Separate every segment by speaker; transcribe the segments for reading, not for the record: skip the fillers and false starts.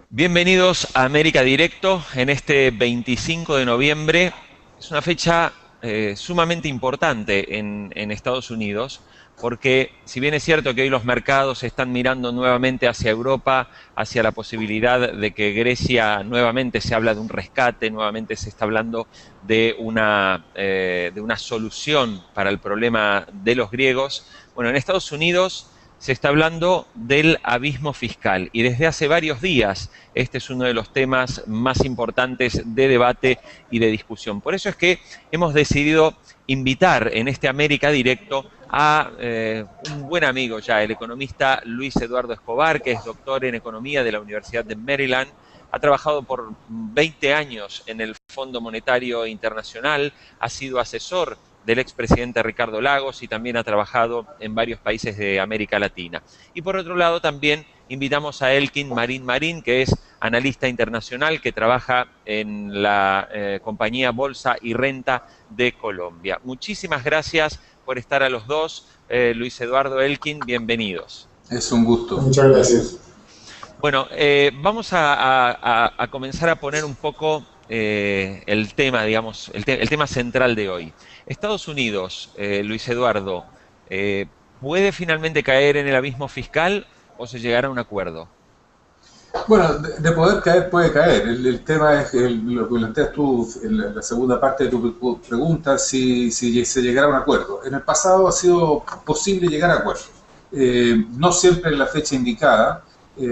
Speaker 1: Bienvenidos a América Directo en este 25 de noviembre. Es una fecha sumamente importante en Estados Unidos porque si bien es cierto que hoy los mercados están mirando nuevamente hacia Europa, hacia la posibilidad de que Grecia nuevamente se habla de un rescate, nuevamente se está hablando de una solución para el problema de los griegos, bueno, en Estados Unidos se está hablando del abismo fiscal y desde hace varios días este es uno de los temas más importantes de debate y de discusión. Por eso es que hemos decidido invitar en este América Directo a un buen amigo ya, el economista Luis Eduardo Escobar, que es doctor en economía de la Universidad de Maryland. Ha trabajado por 20 años en el Fondo Monetario Internacional, ha sido asesor del expresidente Ricardo Lagos y también ha trabajado en varios países de América Latina. Y por otro lado también invitamos a Elkin Marín Marín, que es analista internacional que trabaja en la compañía Bolsa y Renta de Colombia. Muchísimas gracias por estar a los dos. Luis Eduardo, Elkin, bienvenidos.
Speaker 2: Es un gusto.
Speaker 3: Muchas gracias.
Speaker 1: Bueno, vamos a comenzar a poner un poco el tema, digamos, el tema central de hoy. Estados Unidos, Luis Eduardo, ¿puede finalmente caer en el abismo fiscal o se llegará a un acuerdo?
Speaker 2: Bueno, de poder caer, puede caer. El tema es lo que planteas tú en la segunda parte de tu pregunta, si se llegará a un acuerdo. En el pasado ha sido posible llegar a acuerdos. No siempre en la fecha indicada.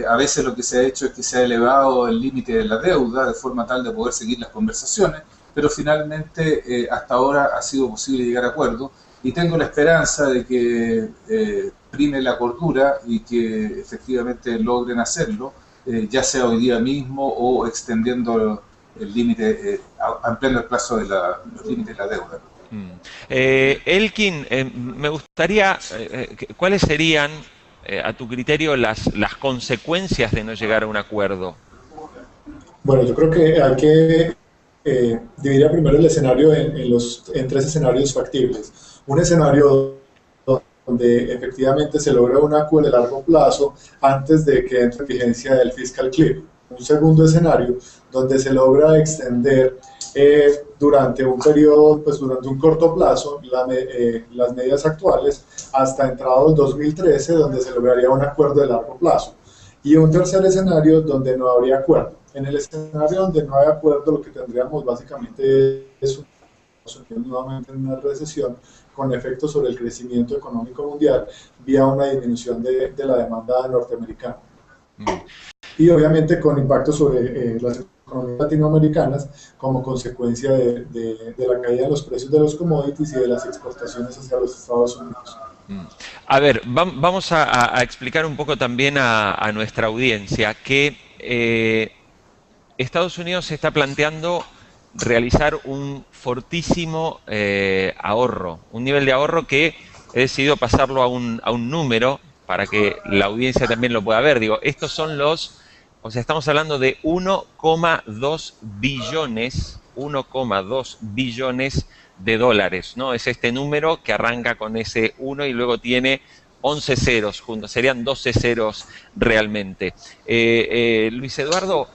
Speaker 2: A veces lo que se ha hecho es que se ha elevado el límite de la deuda de forma tal de poder seguir las conversaciones, pero finalmente hasta ahora ha sido posible llegar a acuerdos y tengo la esperanza de que prime la cordura y que efectivamente logren hacerlo, ya sea hoy día mismo o extendiendo el límite, ampliando el plazo de los límites de la deuda.
Speaker 1: Elkin, me gustaría, ¿cuáles serían, a tu criterio, las consecuencias de no llegar a un acuerdo?
Speaker 3: Bueno, yo creo que hay que dividir primero el escenario en tres escenarios factibles. Un escenario donde efectivamente se logra un acuerdo de largo plazo antes de que entre en vigencia el fiscal cliff. Un segundo escenario donde se logra extender durante un periodo, pues durante un corto plazo, las medidas actuales hasta entrado el 2013, donde se lograría un acuerdo de largo plazo. Y un tercer escenario donde no habría acuerdo. En el escenario donde no hay acuerdo, lo que tendríamos básicamente es nuevamente en una recesión con efectos sobre el crecimiento económico mundial vía una disminución de la demanda norteamericana. Y obviamente con impacto sobre las economías latinoamericanas como consecuencia de la caída de los precios de los commodities y de las exportaciones hacia los Estados Unidos.
Speaker 1: A ver, vamos a explicar un poco también a nuestra audiencia que Estados Unidos se está planteando realizar un fortísimo ahorro, un nivel de ahorro que he decidido pasarlo a un número para que la audiencia también lo pueda ver. Digo, estos son o sea, estamos hablando de 1,2 billones, 1,2 billones de dólares, ¿no? Es este número que arranca con ese 1 y luego tiene 11 ceros juntos, serían 12 ceros realmente. Luis Eduardo,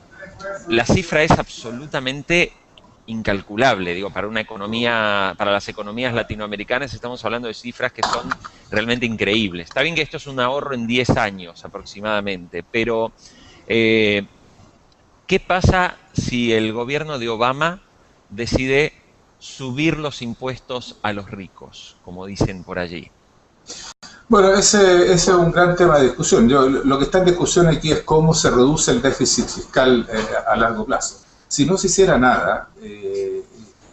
Speaker 1: la cifra es absolutamente incalculable, digo, para una economía, para las economías latinoamericanas estamos hablando de cifras que son realmente increíbles. Está bien que esto es un ahorro en 10 años aproximadamente, pero ¿qué pasa si el gobierno de Obama decide subir los impuestos a los ricos, como dicen por allí?
Speaker 2: Bueno, ese es un gran tema de discusión. Lo que está en discusión aquí es cómo se reduce el déficit fiscal a largo plazo. Si no se hiciera nada,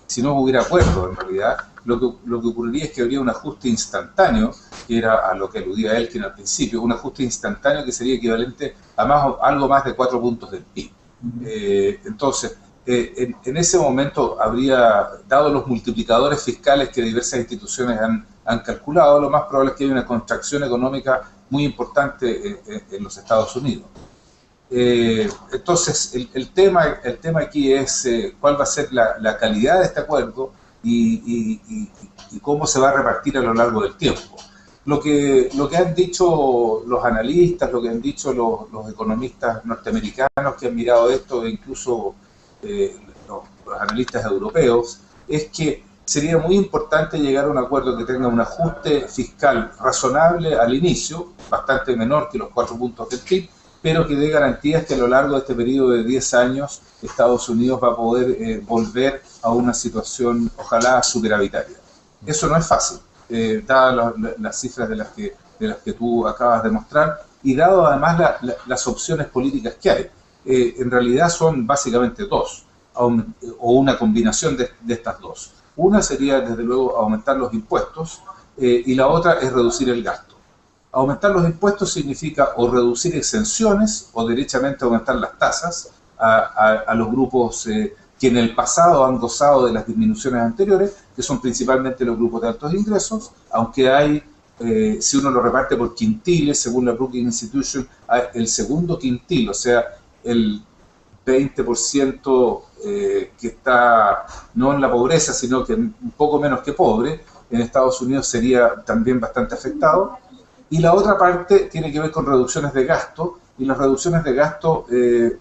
Speaker 2: si no hubiera acuerdo en realidad, lo que ocurriría es que habría un ajuste instantáneo, que era a lo que aludía Elkin al principio, un ajuste instantáneo que sería equivalente a algo más de 4 puntos del PIB. Entonces, en ese momento habría, dado los multiplicadores fiscales que diversas instituciones han calculado, lo más probable es que haya una contracción económica muy importante en los Estados Unidos. Entonces, el tema aquí es cuál va a ser la calidad de este acuerdo y cómo se va a repartir a lo largo del tiempo. Lo que han dicho los analistas, lo que han dicho los economistas norteamericanos que han mirado esto, e incluso los analistas europeos, es que sería muy importante llegar a un acuerdo que tenga un ajuste fiscal razonable al inicio, bastante menor que los 4 puntos del PIB, pero que dé garantías que a lo largo de este periodo de 10 años Estados Unidos va a poder volver a una situación, ojalá, superavitaria. Eso no es fácil, dadas las cifras de las que tú acabas de mostrar, y dado además las opciones políticas que hay. En realidad son básicamente dos, o una combinación de estas dos. Una sería, desde luego, aumentar los impuestos, y la otra es reducir el gasto. Aumentar los impuestos significa o reducir exenciones o derechamente aumentar las tasas a los grupos que en el pasado han gozado de las disminuciones anteriores, que son principalmente los grupos de altos ingresos, aunque hay, si uno lo reparte por quintiles, según la Brookings Institution, el segundo quintil, o sea, el 20% que está no en la pobreza, sino que un poco menos que pobre, en Estados Unidos sería también bastante afectado. Y la otra parte tiene que ver con reducciones de gasto, y las reducciones de gasto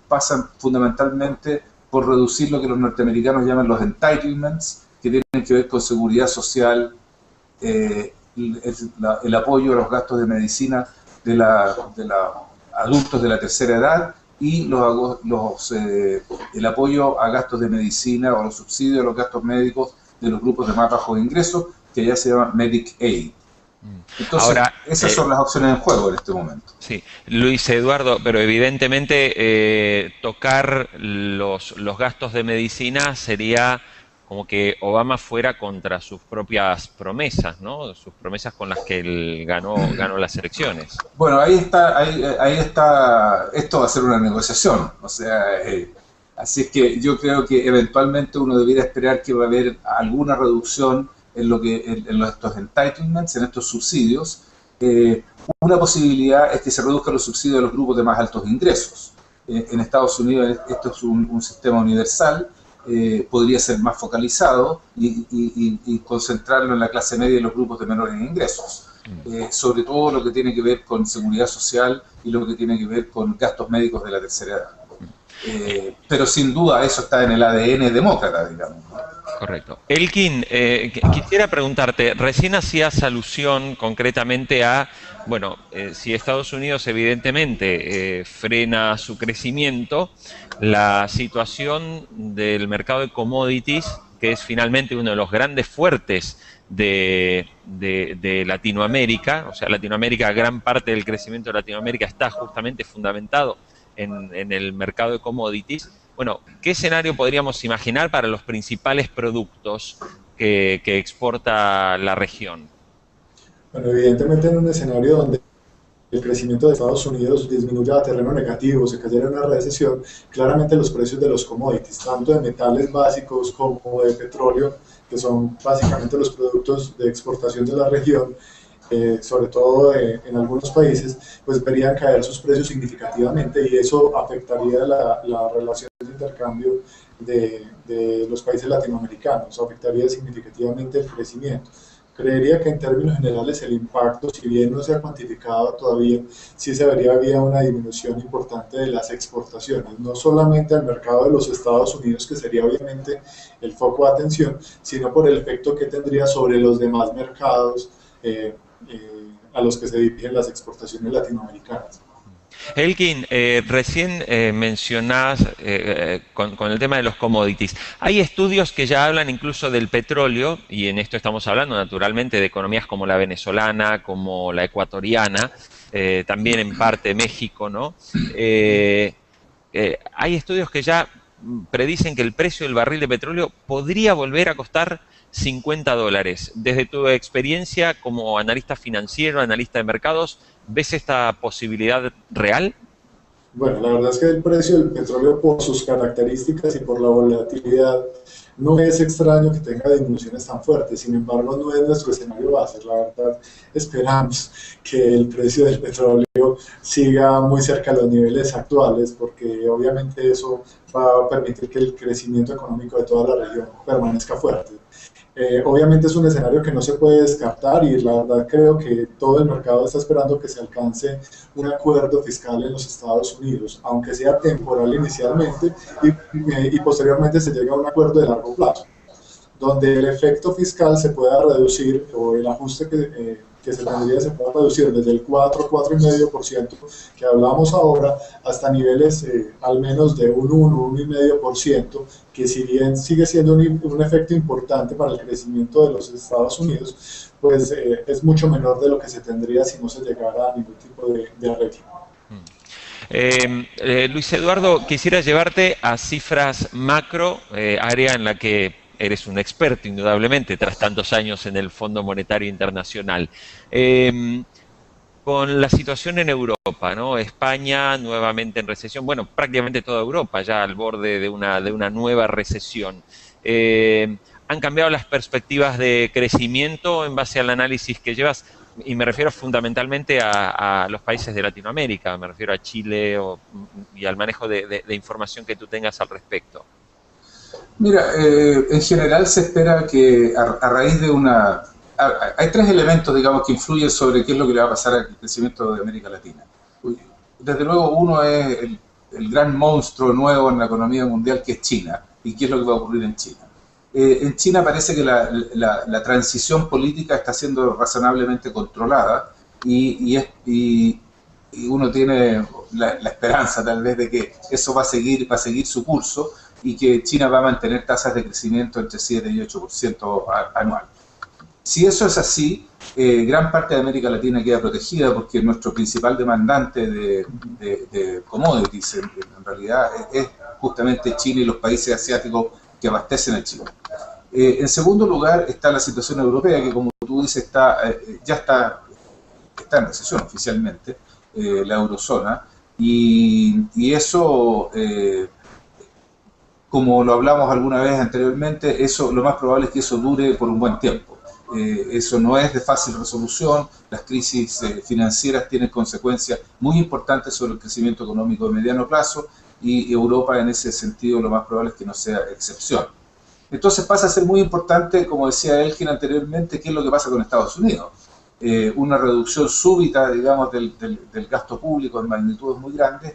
Speaker 2: pasan fundamentalmente por reducir lo que los norteamericanos llaman los entitlements, que tienen que ver con seguridad social, el apoyo a los gastos de medicina de adultos de la tercera edad, y el apoyo a gastos de medicina o los subsidios a los gastos médicos de los grupos de más bajos ingresos, que ya se llama Medicaid. Entonces, ahora, esas son las opciones en juego en este momento.
Speaker 1: Sí, Luis Eduardo, pero evidentemente tocar los gastos de medicina sería como que Obama fuera contra sus propias promesas, ¿no? Sus promesas con las que él ganó las elecciones.
Speaker 2: Bueno, ahí está, esto va a ser una negociación, o sea, así es que yo creo que eventualmente uno debiera esperar que va a haber alguna reducción en estos entitlements, en estos subsidios. Una posibilidad es que se reduzcan los subsidios de los grupos de más altos ingresos. En Estados Unidos esto es un sistema universal, podría ser más focalizado y concentrarlo en la clase media y los grupos de menores ingresos. Sobre todo lo que tiene que ver con seguridad social y lo que tiene que ver con gastos médicos de la tercera edad. Pero sin duda eso está en el ADN demócrata, digamos.
Speaker 1: Correcto. Elkin, quisiera preguntarte, recién hacías alusión concretamente a, bueno, si Estados Unidos evidentemente frena su crecimiento, la situación del mercado de commodities, que es finalmente uno de los grandes fuertes de Latinoamérica, o sea, Latinoamérica, gran parte del crecimiento de Latinoamérica está justamente fundamentado en el mercado de commodities. Bueno, ¿qué escenario podríamos imaginar para los principales productos que exporta la región?
Speaker 3: Bueno, evidentemente en un escenario donde el crecimiento de Estados Unidos disminuya a terreno negativo, se cayera en una recesión, claramente los precios de los commodities, tanto de metales básicos como de petróleo, que son básicamente los productos de exportación de la región, sobre todo en algunos países, pues verían caer sus precios significativamente, y eso afectaría la relación de intercambio de los países latinoamericanos, afectaría significativamente el crecimiento. Creería que en términos generales el impacto, si bien no se ha cuantificado todavía, sí se vería vía una disminución importante de las exportaciones, no solamente al mercado de los Estados Unidos, que sería obviamente el foco de atención, sino por el efecto que tendría sobre los demás mercados a los que se dirigen las exportaciones latinoamericanas.
Speaker 1: Elkin, recién mencionás con el tema de los commodities. Hay estudios que ya hablan incluso del petróleo, y en esto estamos hablando naturalmente de economías como la venezolana, como la ecuatoriana, también en parte México, ¿no? Hay estudios que ya predicen que el precio del barril de petróleo podría volver a costar $50. Desde tu experiencia como analista financiero, analista de mercados, ¿ves esta posibilidad real?
Speaker 3: Bueno, la verdad es que el precio del petróleo, por sus características y por la volatilidad, no es extraño que tenga disminuciones tan fuertes. Sin embargo, no es nuestro escenario base. La verdad, esperamos que el precio del petróleo siga muy cerca de los niveles actuales, porque obviamente eso va a permitir que el crecimiento económico de toda la región permanezca fuerte. Obviamente es un escenario que no se puede descartar y la verdad creo que todo el mercado está esperando que se alcance un acuerdo fiscal en los Estados Unidos, aunque sea temporal inicialmente y posteriormente se llegue a un acuerdo de largo plazo, donde el efecto fiscal se pueda reducir o el ajuste que se tendría se pueda reducir desde el 4,5% que hablamos ahora hasta niveles al menos de un 1,5%, que si bien sigue siendo un efecto importante para el crecimiento de los Estados Unidos, pues es mucho menor de lo que se tendría si no se llegara a ningún tipo de arreglo.
Speaker 1: Luis Eduardo, quisiera llevarte a cifras macro, área en la que eres un experto indudablemente tras tantos años en el Fondo Monetario Internacional. Con la situación en Europa, ¿no? España nuevamente en recesión, bueno, prácticamente toda Europa ya al borde de una nueva recesión. ¿Han cambiado las perspectivas de crecimiento en base al análisis que llevas? Y me refiero fundamentalmente a los países de Latinoamérica, me refiero a Chile y al manejo de información que tú tengas al respecto.
Speaker 2: Mira, en general se espera que a raíz de hay tres elementos, digamos, que influyen sobre qué es lo que le va a pasar al crecimiento de América Latina. Desde luego, uno es el gran monstruo nuevo en la economía mundial, que es China, y qué es lo que va a ocurrir en China. En China parece que la transición política está siendo razonablemente controlada y uno tiene la esperanza tal vez de que eso va a seguir su curso y que China va a mantener tasas de crecimiento entre 7 y 8% anual. Si eso es así, gran parte de América Latina queda protegida porque nuestro principal demandante de commodities en realidad es justamente China y los países asiáticos que abastecen a China. En segundo lugar está la situación europea, que como tú dices ya está en recesión oficialmente, la eurozona, y eso, como lo hablamos alguna vez anteriormente, lo más probable es que eso dure por un buen tiempo. Eso no es de fácil resolución, las crisis financieras tienen consecuencias muy importantes sobre el crecimiento económico de mediano plazo, y Europa en ese sentido lo más probable es que no sea excepción. Entonces pasa a ser muy importante, como decía Elkin anteriormente, qué es lo que pasa con Estados Unidos. Una reducción súbita, digamos, del gasto público en magnitudes muy grandes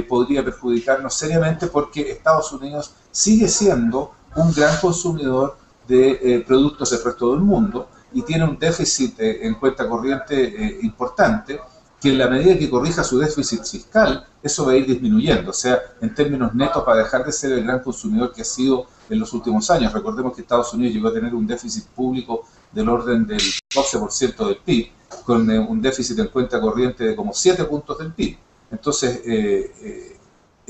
Speaker 2: podría perjudicarnos seriamente porque Estados Unidos sigue siendo un gran consumidor de productos del resto del mundo y tiene un déficit en cuenta corriente importante, que en la medida que corrija su déficit fiscal, eso va a ir disminuyendo. O sea, en términos netos va a dejar de ser el gran consumidor que ha sido en los últimos años. Recordemos que Estados Unidos llegó a tener un déficit público del orden del 12% del PIB, con un déficit en cuenta corriente de como 7 puntos del PIB. Entonces,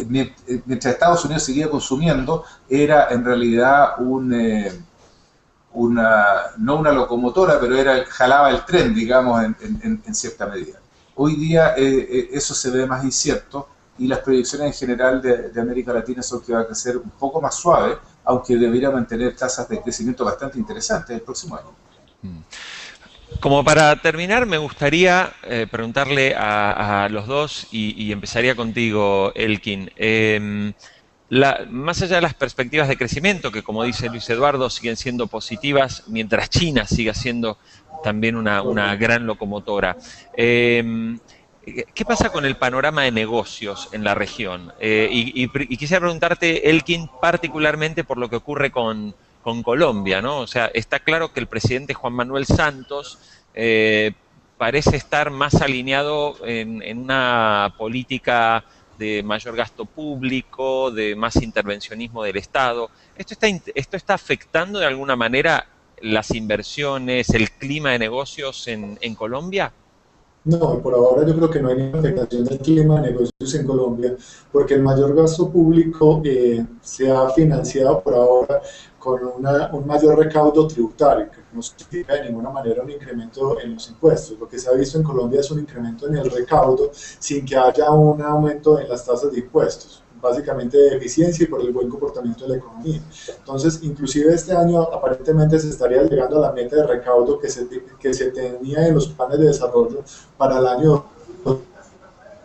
Speaker 2: mientras Estados Unidos seguía consumiendo, era en realidad no una locomotora, pero jalaba el tren, digamos, en cierta medida. Hoy día eso se ve más incierto y las proyecciones en general de América Latina son que va a crecer un poco más suave, aunque debería mantener tasas de crecimiento bastante interesantes el próximo año.
Speaker 1: Como para terminar, me gustaría preguntarle a los dos, y empezaría contigo, Elkin. Más allá de las perspectivas de crecimiento, que como dice Luis Eduardo, siguen siendo positivas, mientras China siga siendo también una gran locomotora. ¿Qué pasa con el panorama de negocios en la región? Y quisiera preguntarte, Elkin, particularmente por lo que ocurre con Colombia, ¿no? O sea, está claro que el presidente Juan Manuel Santos parece estar más alineado en una política de mayor gasto público, de más intervencionismo del Estado. ¿Esto está afectando de alguna manera las inversiones, el clima de negocios en Colombia?
Speaker 3: No, por ahora yo creo que no hay ninguna afectación del clima de negocios en Colombia, porque el mayor gasto público se ha financiado por ahora con un mayor recaudo tributario, que no significa de ninguna manera un incremento en los impuestos. Lo que se ha visto en Colombia es un incremento en el recaudo sin que haya un aumento en las tasas de impuestos, básicamente de eficiencia y por el buen comportamiento de la economía. Entonces, inclusive este año aparentemente se estaría llegando a la meta de recaudo que se tenía en los planes de desarrollo para el año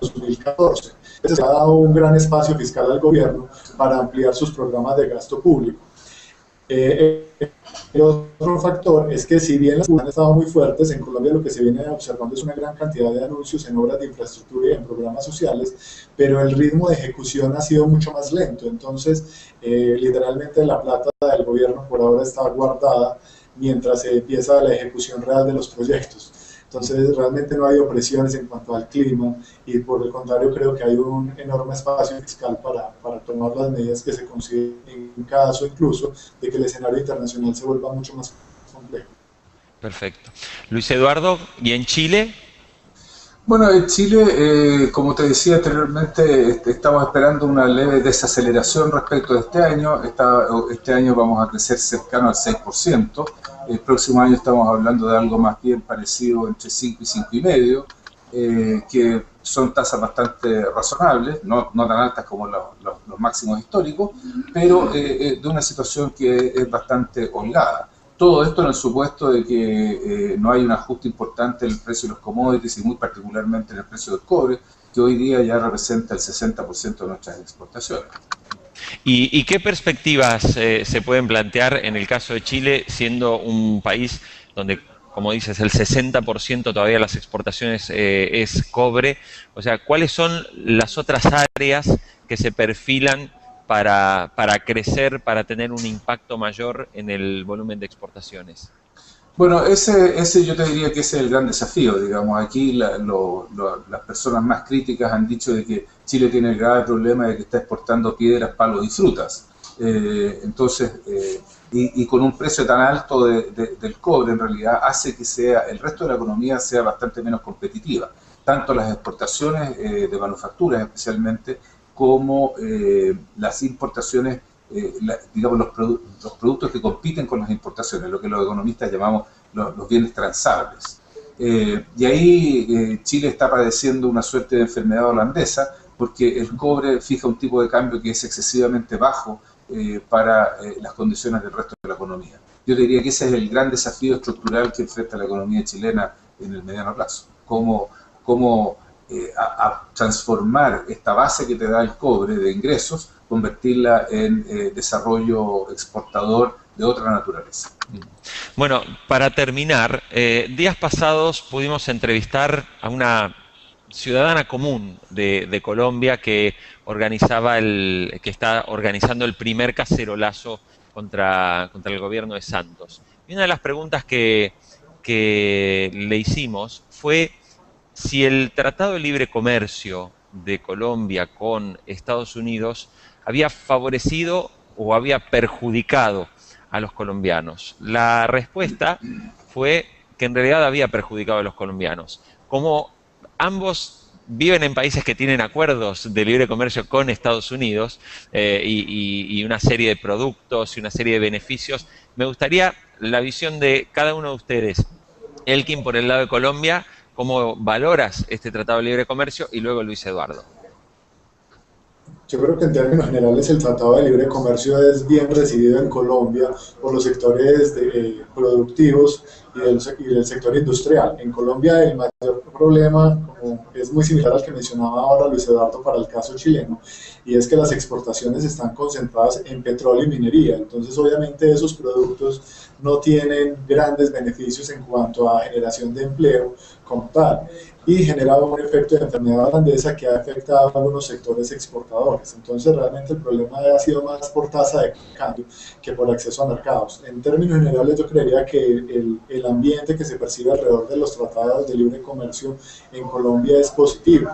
Speaker 3: 2014. Se ha dado un gran espacio fiscal al gobierno para ampliar sus programas de gasto público. El otro factor es que si bien las han estado muy fuertes, en Colombia lo que se viene observando es una gran cantidad de anuncios en obras de infraestructura y en programas sociales, pero el ritmo de ejecución ha sido mucho más lento. Entonces, literalmente la plata del gobierno por ahora está guardada mientras se empieza la ejecución real de los proyectos. Entonces, realmente no ha habido presiones en cuanto al clima y por el contrario creo que hay un enorme espacio fiscal para tomar las medidas que se consideren en caso incluso de que el escenario internacional se vuelva mucho más complejo.
Speaker 1: Perfecto. Luis Eduardo, ¿y en Chile?
Speaker 2: Bueno, en Chile, como te decía anteriormente, estamos esperando una leve desaceleración respecto de este año. Este año vamos a crecer cercano al 6%. El próximo año estamos hablando de algo más bien parecido entre 5 y 5,5%, que son tasas bastante razonables, no tan altas como los máximos históricos, pero de una situación que es bastante holgada. Todo esto en el supuesto de que no hay un ajuste importante en el precio de los commodities y muy particularmente en el precio del cobre, que hoy día ya representa el 60% de nuestras exportaciones.
Speaker 1: ¿Y qué perspectivas se pueden plantear en el caso de Chile, siendo un país donde, como dices, el 60% todavía de las exportaciones es cobre? O sea, ¿cuáles son las otras áreas que se perfilan para crecer, para tener un impacto mayor en el volumen de exportaciones?
Speaker 2: Bueno, ese yo te diría que ese es el gran desafío, digamos. Aquí las personas más críticas han dicho de que Chile tiene el grave problema de que está exportando piedras, palos y frutas. Y con un precio tan alto del cobre, en realidad hace que el resto de la economía sea bastante menos competitiva. Tanto las exportaciones de manufacturas especialmente, como las importaciones, digamos los productos que compiten con las importaciones, lo que los economistas llamamos los bienes transables. Y ahí Chile está padeciendo una suerte de enfermedad holandesa, porque el cobre fija un tipo de cambio que es excesivamente bajo para las condiciones del resto de la economía. Yo diría que ese es el gran desafío estructural que enfrenta la economía chilena en el mediano plazo. Cómo a transformar esta base que te da el cobre de ingresos, convertirla en desarrollo exportador de otra naturaleza.
Speaker 1: Bueno, para terminar, días pasados pudimos entrevistar a una ciudadana común de Colombia que está organizando el primer cacerolazo contra el gobierno de Santos. Y una de las preguntas que le hicimos fue si el Tratado de Libre Comercio de Colombia con Estados Unidos había favorecido o había perjudicado a los colombianos. La respuesta fue que en realidad había perjudicado a los colombianos. Como ambos viven en países que tienen acuerdos de libre comercio con Estados Unidos y una serie de productos y una serie de beneficios, me gustaría la visión de cada uno de ustedes. Elkin, por el lado de Colombia, ¿cómo valoras este Tratado de Libre Comercio? Y luego Luis Eduardo.
Speaker 3: Yo creo que en términos generales el Tratado de Libre Comercio es bien recibido en Colombia por los sectores productivos y del sector industrial. En Colombia el mayor problema es muy similar al que mencionaba ahora Luis Eduardo para el caso chileno, y es que las exportaciones están concentradas en petróleo y minería. Entonces obviamente esos productos no tienen grandes beneficios en cuanto a generación de empleo como tal, y genera un efecto de enfermedad holandesa que ha afectado a algunos sectores exportadores. Entonces realmente el problema ha sido más por tasa de cambio que por acceso a mercados. En términos generales yo creería que el ambiente que se percibe alrededor de los tratados de libre comercio en Colombia es positivo,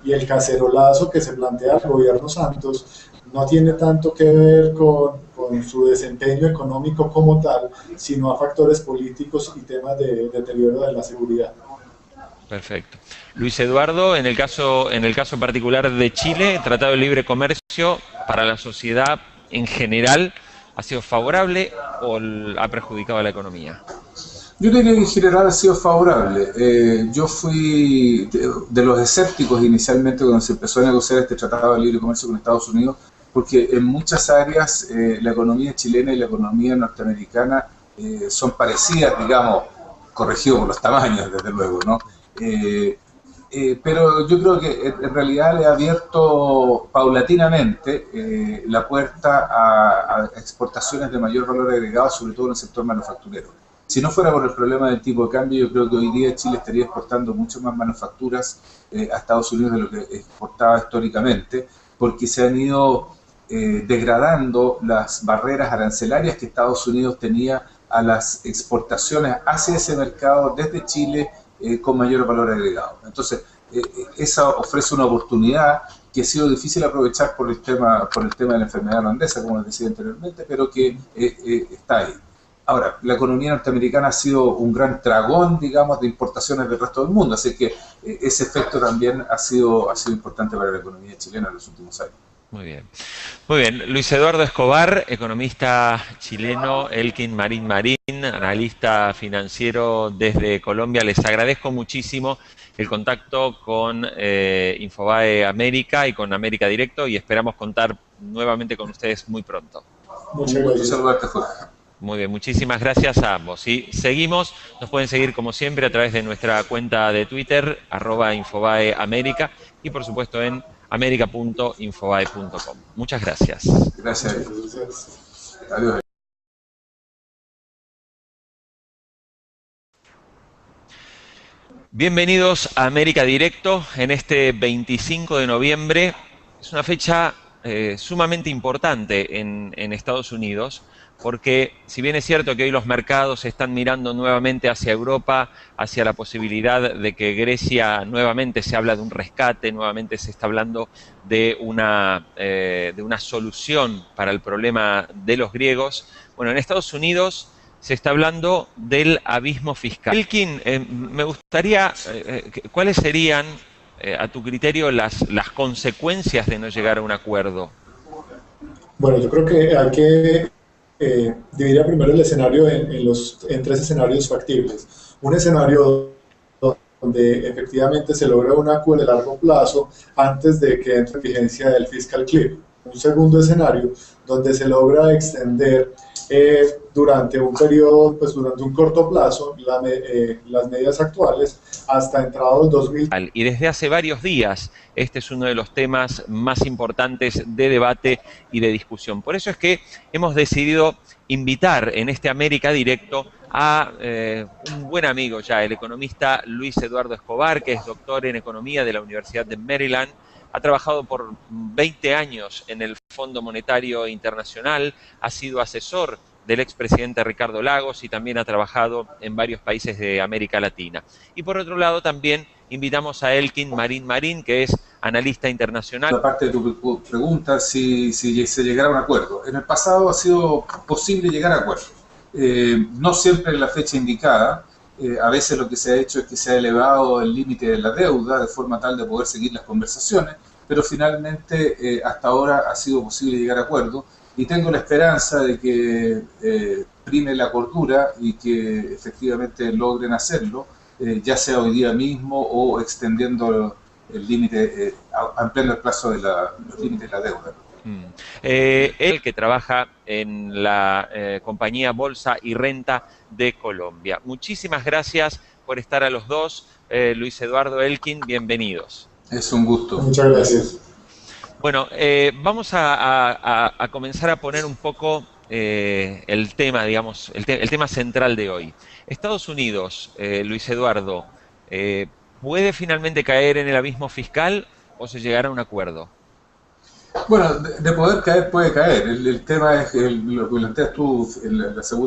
Speaker 3: y el cacerolazo que se plantea el gobierno Santos no tiene tanto que ver con su desempeño económico como tal, sino a factores políticos y temas de deterioro de la seguridad.
Speaker 1: Perfecto. Luis Eduardo, en el caso particular de Chile, el Tratado de Libre Comercio para la sociedad en general, ¿ha sido favorable o ha perjudicado a la economía?
Speaker 2: Yo diría que en general ha sido favorable. Yo fui de los escépticos inicialmente cuando se empezó a negociar este Tratado de Libre Comercio con Estados Unidos, porque en muchas áreas la economía chilena y la economía norteamericana son parecidas, digamos, corregido por los tamaños, desde luego, ¿no? Pero yo creo que en realidad le ha abierto paulatinamente la puerta a exportaciones de mayor valor agregado, sobre todo en el sector manufacturero. Si no fuera por el problema del tipo de cambio, yo creo que hoy día Chile estaría exportando mucho más manufacturas a Estados Unidos de lo que exportaba históricamente, porque se han ido degradando las barreras arancelarias que Estados Unidos tenía a las exportaciones hacia ese mercado desde Chile con mayor valor agregado. Entonces, esa ofrece una oportunidad que ha sido difícil aprovechar por el tema de la enfermedad holandesa, como les decía anteriormente, pero que está ahí. Ahora, la economía norteamericana ha sido un gran tragón, digamos, de importaciones del resto del mundo, así que ese efecto también ha sido importante para la economía chilena en los últimos años.
Speaker 1: Muy bien. Muy bien. Luis Eduardo Escobar, economista chileno, Elkin Marín Marín, analista financiero desde Colombia. Les agradezco muchísimo el contacto con Infobae América y con América Directo y esperamos contar nuevamente con ustedes muy pronto.
Speaker 3: Muchas gracias.
Speaker 2: Saludarte, Jorge.
Speaker 1: Muy bien, muchísimas gracias a ambos. Y seguimos, nos pueden seguir como siempre a través de nuestra cuenta de Twitter, @InfobaeAmérica, y por supuesto en america.infobae.com. Muchas gracias.
Speaker 2: Gracias. Adiós.
Speaker 1: Bienvenidos a América Directo en este 25 de noviembre. Es una fecha sumamente importante en Estados Unidos, porque si bien es cierto que hoy los mercados están mirando nuevamente hacia Europa, hacia la posibilidad de que Grecia nuevamente se habla de un rescate, nuevamente se está hablando de una solución para el problema de los griegos, bueno, en Estados Unidos se está hablando del abismo fiscal. Elkin, me gustaría, ¿cuáles serían, a tu criterio, las consecuencias de no llegar a un acuerdo?
Speaker 3: Bueno, yo creo que hay que dividir primero el escenario en tres escenarios factibles. Un escenario donde efectivamente se logra un acuerdo de largo plazo antes de que entre en vigencia el fiscal cliff. Un segundo escenario donde se logra extender durante un periodo, pues durante un corto plazo, las medidas actuales hasta entrado el 2000.
Speaker 1: Y desde hace varios días este es uno de los temas más importantes de debate y de discusión. Por eso es que hemos decidido invitar en este América Directo a un buen amigo ya, el economista Luis Eduardo Escobar, que es doctor en economía de la Universidad de Maryland. Ha trabajado por 20 años en el Fondo Monetario Internacional, ha sido asesor del expresidente Ricardo Lagos y también ha trabajado en varios países de América Latina. Y por otro lado también invitamos a Elkin Marín Marín, que es analista internacional.
Speaker 2: La parte de tu pregunta, si se llegara a un acuerdo. En el pasado ha sido posible llegar a acuerdos. No siempre en la fecha indicada. A veces lo que se ha hecho es que se ha elevado el límite de la deuda de forma tal de poder seguir las conversaciones, pero finalmente hasta ahora ha sido posible llegar a acuerdos y tengo la esperanza de que prime la cordura y que efectivamente logren hacerlo, ya sea hoy día mismo o extendiendo el límite, ampliando el plazo de los límites de la deuda.
Speaker 1: Él que trabaja en la compañía Bolsa y Renta de Colombia. Muchísimas gracias por estar a los dos. Luis Eduardo, Elkin, bienvenidos.
Speaker 2: Es un gusto.
Speaker 3: Muchas gracias.
Speaker 1: Bueno, vamos a comenzar a poner un poco el tema, digamos, el tema central de hoy. Estados Unidos, Luis Eduardo, ¿puede finalmente caer en el abismo fiscal o se llegará a un acuerdo?
Speaker 2: Bueno, de poder caer puede caer. El tema es lo que planteas tú en la segunda